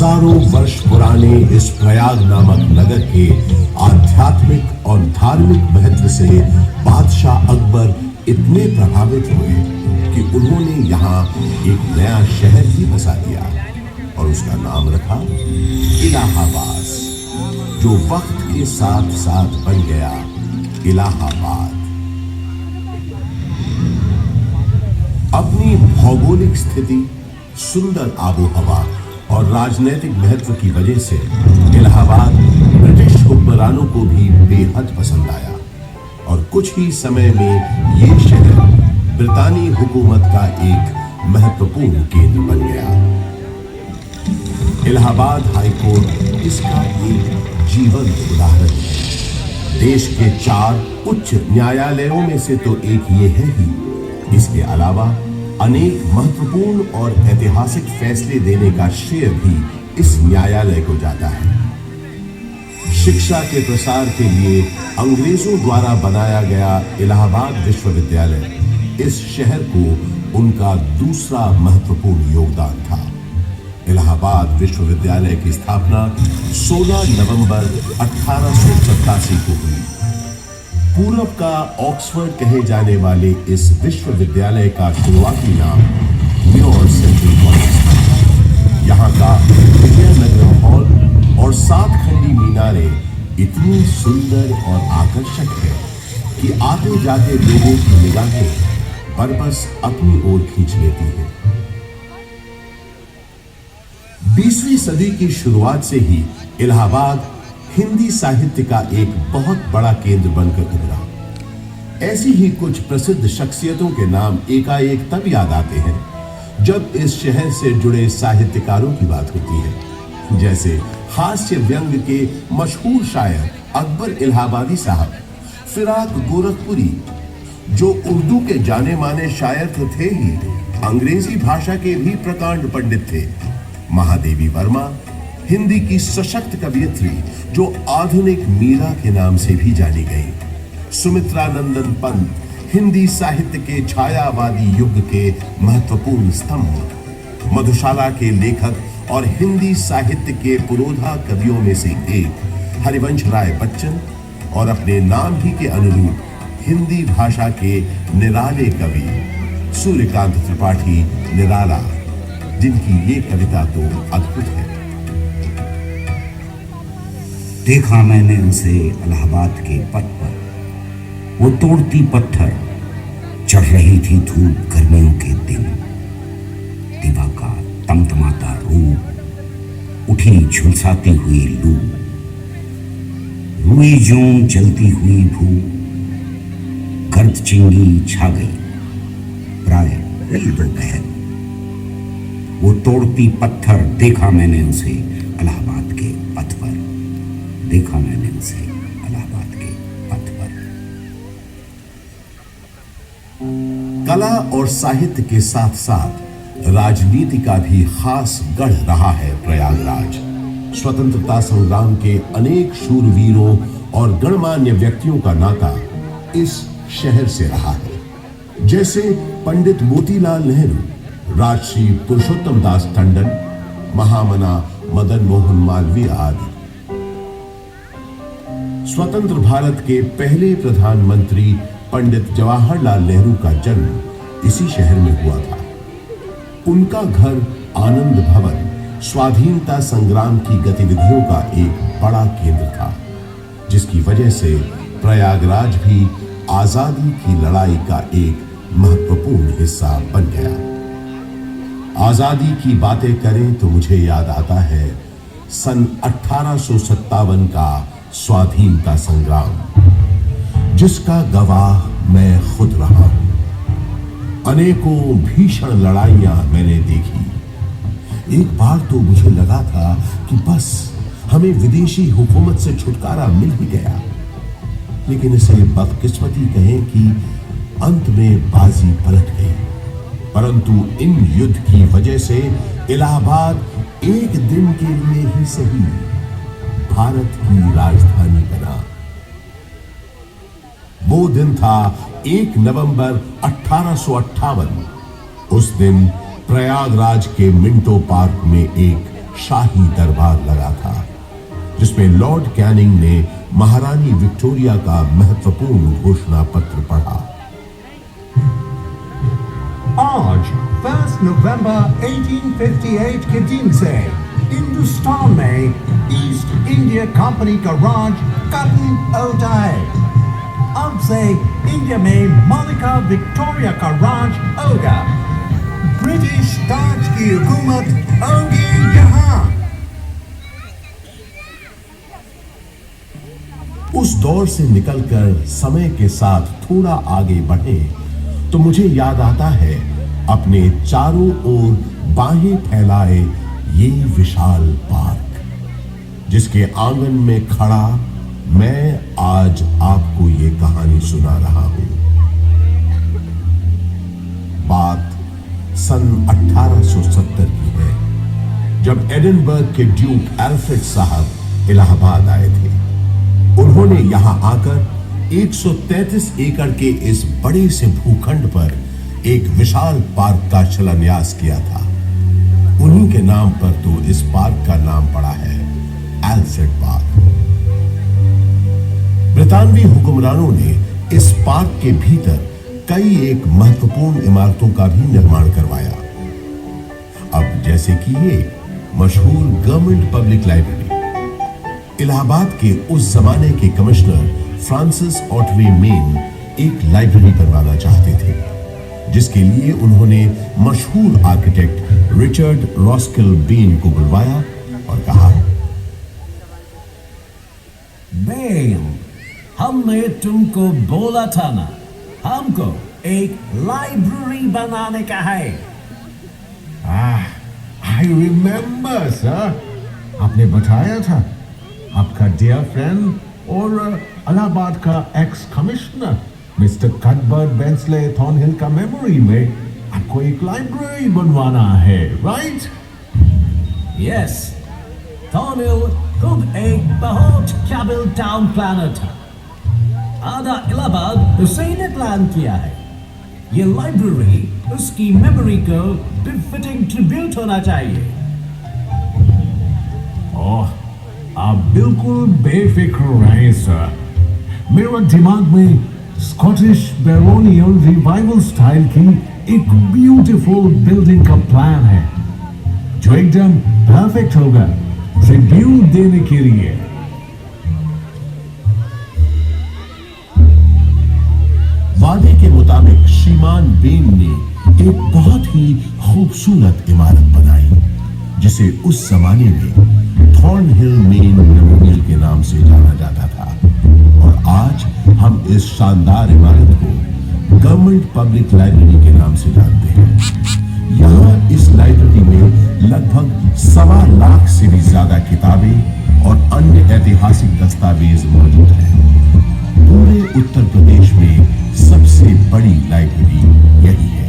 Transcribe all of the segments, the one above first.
हजारों वर्ष पुराने इस प्रयाग नामक नगर के आध्यात्मिक और धार्मिक महत्व से बादशाह अकबर इतने प्रभावित हुए कि उन्होंने यहाँ एक नया शहर ही बसा दिया और उसका नाम रखा इलाहाबाद, जो वक्त के साथ साथ बन गया इलाहाबाद। अपनी भौगोलिक स्थिति, सुंदर आबोहवा और राजनीतिक महत्व की वजह से इलाहाबाद ब्रिटिश हुक्मरानों को भी बेहद पसंद आया और कुछ ही समय में ये शहर ब्रितानी हुकूमत का एक महत्वपूर्ण केंद्र बन गया। इलाहाबाद हाईकोर्ट इसका एक जीवंत उदाहरण है। देश के 4 उच्च न्यायालयों में से तो एक ये है ही। इसके अलावा अनेक महत्वपूर्ण और ऐतिहासिक फैसले देने का श्रेय भी इस न्यायालय को जाता है। शिक्षा के प्रसार के लिए अंग्रेजों द्वारा बनाया गया इलाहाबाद विश्वविद्यालय इस शहर को उनका दूसरा महत्वपूर्ण योगदान था। इलाहाबाद विश्वविद्यालय की स्थापना 16 नवंबर 1887 को हुई। पूर्व का ऑक्सफोर्ड कहे जाने वाले इस विश्वविद्यालय का शुरुआती नाम म्योर सेंट्रल कॉलेज था। यहाँ का विजयनगर हॉल और 7 खंडी मीनारें इतनी सुंदर और आकर्षक है कि आते जाते लोगों की निगाहें बरबस अपनी ओर खींच लेती है। 20वीं सदी की शुरुआत से ही इलाहाबाद हिंदी साहित्य का एक बहुत बड़ा केंद्र बनकर उभरा। ऐसी ही कुछ प्रसिद्ध शख्सियतों के नाम एकाएक तब याद आते हैं जब इस शहर से जुड़े साहित्यकारों की बात होती है, जैसे हास्य व्यंग के मशहूर शायर अकबर इलाहाबादी साहब, फिराक गोरखपुरी जो उर्दू के जाने माने शायर तो थे ही, अंग्रेजी भाषा के भी प्रकांड पंडित थे, महादेवी वर्मा हिंदी की सशक्त कवियत्री जो आधुनिक मीरा के नाम से भी जानी गई, सुमित्रा नंदन पंत हिंदी साहित्य के छायावादी युग के महत्वपूर्ण स्तंभ, मधुशाला के लेखक और हिंदी साहित्य के पुरोधा कवियों में से एक हरिवंश राय बच्चन और अपने नाम ही के अनुरूप हिंदी भाषा के निराले कवि सूर्यकांत त्रिपाठी निराला, जिनकी ये कविता तो अद्भुत है। देखा मैंने उसे इलाहाबाद के पथ पर, वो तोड़ती पत्थर, चढ़ रही थी धूप गर्मियों के दिन, दिवा का तमतमाता रूप, उठी झुलसाती हुई लू, रुई जों जलती हुई भू, गर्द चिंगी छा गई, प्राय रही दोपहर। वो तोड़ती पत्थर, देखा मैंने उसे इलाहाबाद के पथ पर, देखा मैंने उसे इलाहाबाद के पथ पर। कला और साहित्य के साथ साथ राजनीति का भी खास गढ़ रहा है प्रयागराज। स्वतंत्रता संग्राम के अनेक शूरवीरों और गणमान्य व्यक्तियों का नाता इस शहर से रहा है, जैसे पंडित मोतीलाल नेहरू, राजश्री पुरुषोत्तम दास टंडन, महामना मदन मोहन मालवीय आदि। स्वतंत्र भारत के पहले प्रधानमंत्री पंडित जवाहरलाल नेहरू का जन्म इसी शहर में हुआ था। उनका घर आनंद भवन स्वाधीनता संग्राम की गतिविधियों का एक बड़ा केंद्र था, जिसकी वजह से प्रयागराज भी आजादी की लड़ाई का एक महत्वपूर्ण हिस्सा बन गया। आजादी की बातें करें तो मुझे याद आता है सन 1857 का स्वाधीनता संग्राम, जिसका गवाह मैं खुद रहा हूं। अनेकों भीषण लड़ाइयां मैंने देखी। एक बार तो मुझे लगा था कि बस हमें विदेशी हुकूमत से छुटकारा मिल ही गया, लेकिन इसे बदकिस्मती कहें कि अंत में बाजी पलट गई। परंतु इन युद्ध की वजह से इलाहाबाद एक दिन के लिए ही सही भारत की राजधानी बना। वो दिन था 1 नवंबर 1858। उस दिन प्रयागराज के मिंटो पार्क में एक शाही दरबार लगा था, जिसमें लॉर्ड कैनिंग ने महारानी विक्टोरिया का महत्वपूर्ण घोषणा पत्र पढ़ा। आज 1 नवंबर 1858 के दिन से हिंदुस्तान में ईस्ट इंडिया कंपनी का राज खत्म होता है। अब से इंडिया में मलिका विक्टोरिया का राज होगा। ब्रिटिश ताज की हुकूमत होगी यहाँ। उस दौर से निकलकर समय के साथ थोड़ा आगे बढ़े तो मुझे याद आता है अपने चारों ओर बाहें फैलाए ये विशाल पार्क, जिसके आंगन में खड़ा मैं आज आपको ये कहानी सुना रहा हूं। बात सन 1870 की है, जब एडिनबर्ग के ड्यूक एल्फ्रेड साहब इलाहाबाद आए थे। उन्होंने यहां आकर 133 एकड़ के इस बड़े से भूखंड पर एक विशाल पार्क का शिलान्यास किया था। उन्हीं के नाम पर तो इस पार्क का नाम पड़ा है एल्फ्रेड पार्क। ब्रितानवी हुक्मरानों ने इस पार्क के भीतर कई एक महत्वपूर्ण इमारतों का भी निर्माण करवाया। अब जैसे कि ये मशहूर गवर्नमेंट पब्लिक लाइब्रेरी। इलाहाबाद के उस जमाने के कमिश्नर फ्रांसिस ऑटवे मेन एक लाइब्रेरी बनवाना चाहते थे, जिसके लिए उन्होंने मशहूर आर्किटेक्ट रिचर्ड रॉस्किल बेन को बुलवाया और कहा, बेन, हमने तुमको बोला था ना, हमको एक लाइब्रेरी बनाने का है। I remember, sir. आपने बताया था आपका डियर फ्रेंड और इलाहाबाद का एक्स कमिश्नर मिस्टर कटबर्ट बेंसले थॉर्नहिल का मेमोरी में आपको एक लाइब्रेरी बनवाना है, राइट? यस, थॉर्नहिल खुद एक बहुत काबिल टाउन प्लानर था। आधा इलाहाबाद उसी ने प्लान किया है। ये लाइब्रेरी उसकी मेमोरी को बिफिटिंग ट्रिब्यूट होना चाहिए। ओह, आप बिल्कुल बेफिक्र रहें सर। मेरे दिमाग में स्कॉटिश बैरोनियल रिवाइवल स्टाइल की एक ब्यूटीफुल बिल्डिंग का प्लान है, जो एकदम परफेक्ट होगा ट्रिब्यूट देने के लिए। वादे के मुताबिक श्रीमान बेन ने एक बहुत ही खूबसूरत इमारत बनाई, जिसे उस जमाने में थॉर्नहिल मेन मेमोरियल के नाम से जाना जाता था। और आज हम इस शानदार इमारत को गवर्नमेंट पब्लिक लाइब्रेरी के नाम से जानते हैं। यहाँ इस लाइब्रेरी में लगभग 1.25 लाख से भी ज्यादा किताबें और अन्य ऐतिहासिक दस्तावेज मौजूद हैं। पूरे उत्तर प्रदेश में सबसे बड़ी लाइब्रेरी यही है।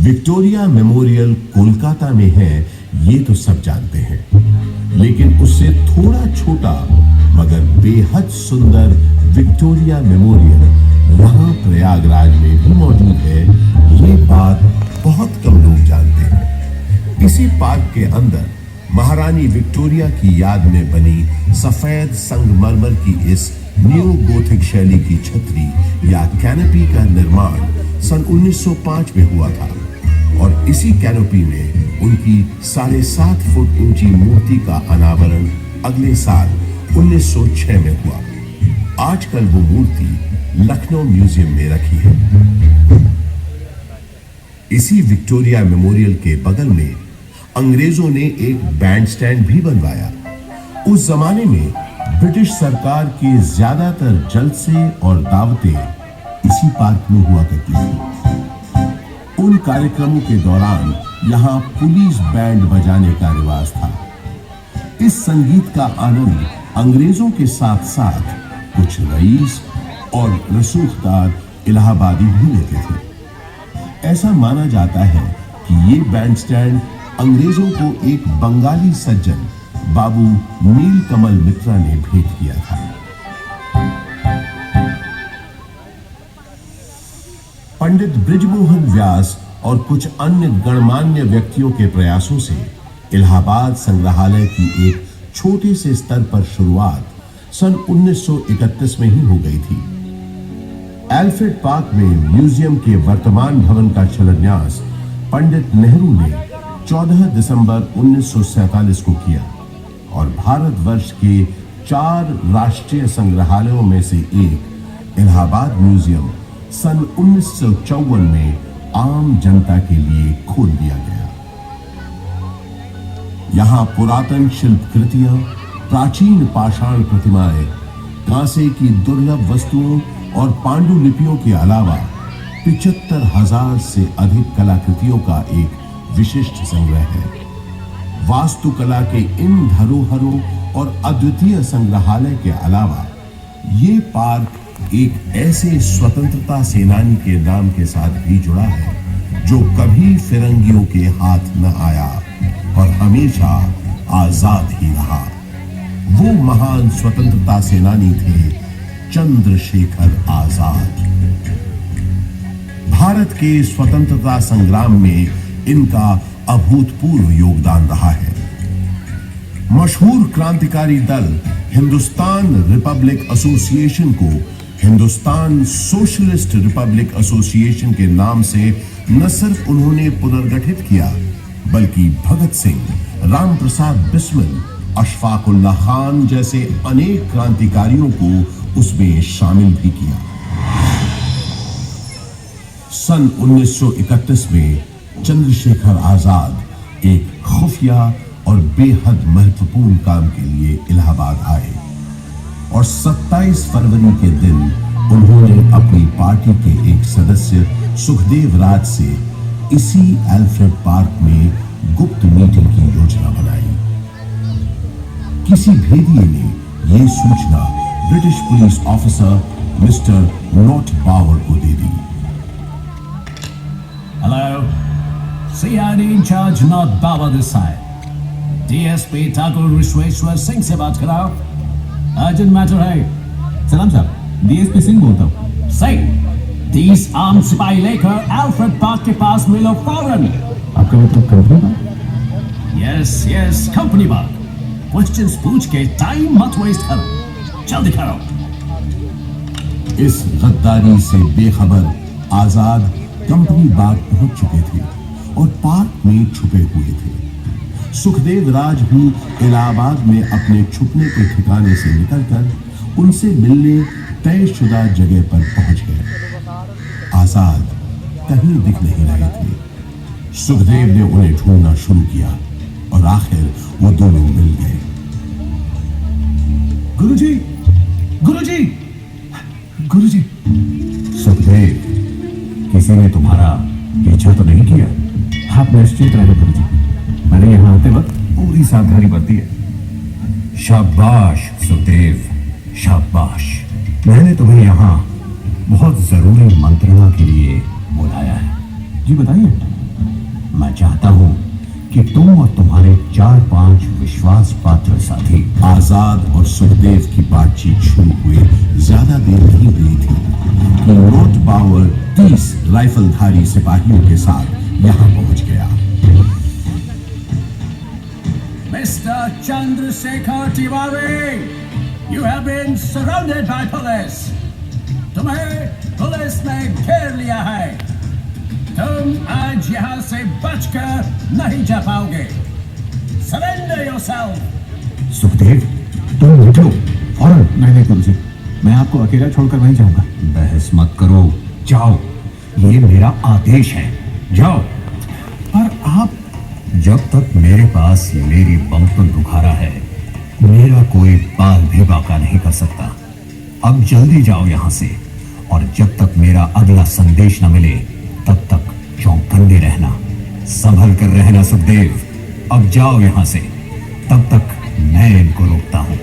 विक्टोरिया मेमोरियल कोलकाता में है, ये तो सब जानते हैं, लेकिन उससे थोड़ा छोटा मगर बेहद सुंदर विक्टोरिया मेमोरियल यहाँ प्रयागराज में भी मौजूद है। ये बात बहुत कम लोग जानते हैं। इसी पार्क के अंदर महारानी विक्टोरिया की याद में बनी सफेद संगमरमर की इस न्यू गोथिक शैली की छतरी या कैनोपी का निर्माण सन 1905 में हुआ था, और इसी कैनोपी में उनकी 7.5 फुट ऊंची मूर्ति का अनावरण अगले साल 1906 में हुआ। आजकल वो मूर्ति लखनऊ म्यूजियम में रखी है। इसी विक्टोरिया मेमोरियल के बगल में अंग्रेजों ने एक बैंड स्टैंड भी बनवाया। उस जमाने में ब्रिटिश सरकार की ज्यादातर जलसे और दावतें इसी पार्क में हुआ करती थी। उन कार्यक्रमों के दौरान यहाँ पुलिस बैंड बजाने का रिवाज था। इस संगीत का आनंद अंग्रेजों के साथ साथ कुछ रईस और रसूखदार इलाहाबादी भी लेते थे। ऐसा माना जाता है कि ये बैंड स्टैंड अंग्रेजों को एक बंगाली सज्जन बाबू नीलकमल मित्रा ने भेंट किया था। पंडित बृजमोहन व्यास और कुछ अन्य गणमान्य व्यक्तियों के प्रयासों से इलाहाबाद संग्रहालय की एक छोटे से स्तर पर शुरुआत सन 1931 में ही हो गई थी। एल्फ्रेड पार्क में म्यूजियम के वर्तमान भवन का शिलान्यास पंडित नेहरू ने 14 दिसंबर 1947 को किया और भारतवर्ष के 4 राष्ट्रीय संग्रहालयों में से एक इलाहाबाद म्यूजियम सन 1954 में आम जनता के लिए खोल दिया गया। यहां पुरातन शिल्पकृतियां, प्राचीन पाषाण प्रतिमाएं, कांसे की दुर्लभ वस्तुओं और पांडुलिपियों के अलावा 75,000 से अधिक कलाकृतियों का एक विशिष्ट संग्रह है। वास्तुकला के इन धरोहरों और अद्वितीय संग्रहालय के अलावा ये पार्क एक ऐसे स्वतंत्रता सेनानी के नाम के साथ भी जुड़ा है जो कभी फिरंगियों के हाथ न आया और हमेशा आजाद ही रहा। वो महान स्वतंत्रता सेनानी थे चंद्रशेखर आजाद। भारत के स्वतंत्रता संग्राम में इनका अभूतपूर्व योगदान रहा है। मशहूर क्रांतिकारी दल हिंदुस्तान रिपब्लिक एसोसिएशन को हिंदुस्तान सोशलिस्ट रिपब्लिक एसोसिएशन के नाम से न सिर्फ उन्होंने पुनर्गठित किया बल्कि भगत सिंह, राम प्रसाद बिस्मिल, अशफाक उल्लाह खान जैसे अनेक क्रांतिकारियों को उसमें शामिल भी किया। सन 1931 में चंद्रशेखर आजाद एक खुफिया और बेहद महत्वपूर्ण काम के लिए इलाहाबाद आए और 27 फरवरी के दिन उन्होंने अपनी पार्टी के एक सदस्य सुखदेव राज से इसी एल्फ्रेड पार्क में गुप्त मीटिंग की योजना बनाई। किसी भेदिए ने यह सूचना British police officer mister Nott Bower को दे दी। Hello, CID in charge Nott Bower this side. DSP Thakur Vishweshwar Singh से बात कराओ, अर्जेंट मैटर है। सलाम साहब, DSP सिंह बोलता हूँ। सही, 30 आर्म सिपाही लेकर एल्फ्रेड पार्क के पास मिलो फौरन। आपका मतलब कंपनी का? यस, कंपनी बाग। क्वेश्चंस पूछ के टाइम मत वेस्ट करो, जल्दी करो। इस गद्दारी से बेखबर आजाद कंपनी बाग पहुंच चुके थे और पार्क में छुपे हुए थे। सुखदेव राज भी इलाहाबाद में अपने छुपने के ठिकाने से निकलकर उनसे मिलने तयशुदा जगह पर पहुंच गए। आजाद कहीं दिख नहीं रहे थे। सुखदेव ने उन्हें ढूंढना शुरू किया और आखिर वो दोनों मिल गए। गुरुजी, गुरुजी, गुरुजी। सुखदेव, किसी ने तुम्हारा पीछा तो नहीं किया? आप निश्चित रहे गुरुजी, मैंने यहाँ आते वक्त पूरी सावधानी बरती है। शाबाश सुखदेव, शाबाश। मैंने तुम्हें यहाँ बहुत जरूरी मंत्रणा के लिए बुलाया है। जी बताइए। मैं चाहता हूँ कि तुम और तुम्हारे 4-5 विश्वास पात्र साथी। आजाद और सुखदेव की बातचीत शुरू हुए ज्यादा देर नहीं हुई थी कि नॉट बावर 30 राइफलधारी सिपाहियों के साथ यहां पहुंच गया। Mister Chandrashekhar Tiwari, you have been surrounded by police. तुम्हें पुलिस ने घेर लिया है। तुम आज यहां से बचकर नहीं जा पाओगे। Surrender yourself. सुखदेव, तुम निकलो फौरन। नहीं गुरुजी, मैं आपको अकेला छोड़कर नहीं जाऊंगा। बहस मत करो, जाओ, ये मेरा आदेश है, जाओ। पर आप, जब तक मेरे पास मेरी बमतुल बुखारा है, मेरा कोई बाल भी बाका नहीं कर सकता। अब जल्दी जाओ यहां से, और जब तक मेरा अगला संदेश न मिले तब तक चौकन्ने रहना, संभल कर रहना सुखदेव। अब जाओ यहां से, तब तक मैं इनको रोकता हूं।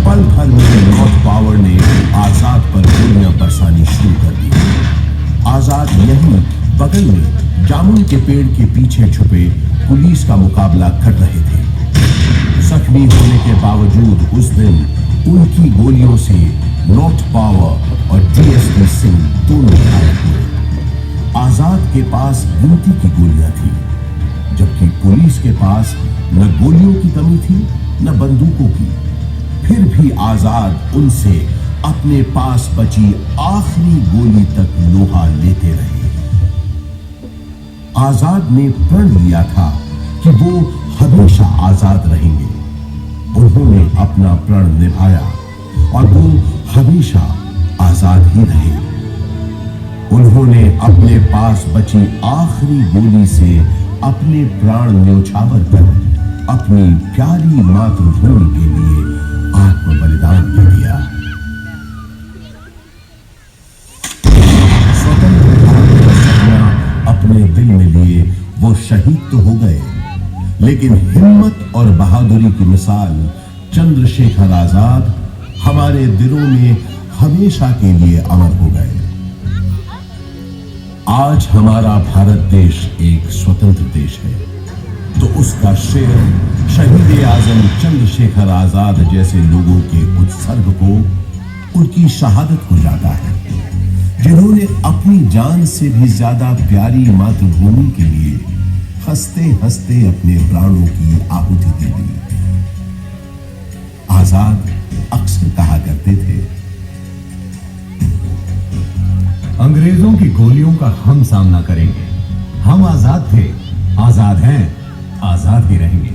पल भर में नॉट बावर ने आजाद पर गोलियां बरसानी शुरू कर दी। आजाद यहीं बगल में जामुन के पेड़ के पीछे छुपे पुलिस का मुकाबला कर रहे थे। जख्मी होने के बावजूद उस दिन उनकी गोलियों से नॉट बावर और DSP सिंह दोनों के पास गिनती की गोलियां थी, जबकि पुलिस के पास न गोलियों की कमी थी न बंदूकों की। फिर भी आजाद उनसे अपने पास बची आखिरी गोली तक लोहा लेते रहे। आजाद ने प्रण लिया था कि वो हमेशा आजाद रहेंगे। उन्होंने अपना प्रण निभाया और वो हमेशा आजाद ही रहे। उन्होंने अपने पास बची आखिरी गोली से अपने प्राण न्यौछावर कर अपनी प्यारी मातृभूमि के लिए आत्म बलिदान दे दिया। स्वतंत्र भारत का सपना अपने दिल में लिए वो शहीद तो हो गए, लेकिन हिम्मत और बहादुरी की मिसाल चंद्रशेखर आजाद हमारे दिलों में हमेशा के लिए अमर हो गए। आज हमारा भारत देश एक स्वतंत्र देश है, तो उसका श्रेय शहीद आजम चंद्रशेखर आजाद जैसे लोगों के उत्सर्ग को, उनकी शहादत को जाता है, जिन्होंने अपनी जान से भी ज्यादा प्यारी मातृभूमि के लिए हंसते हंसते अपने प्राणों की आहुति दे दी। आजाद अक्सर कहा करते थे, अंग्रेजों की गोलियों का हम सामना करेंगे। हम आजाद थे, आजाद हैं, आजाद ही रहेंगे।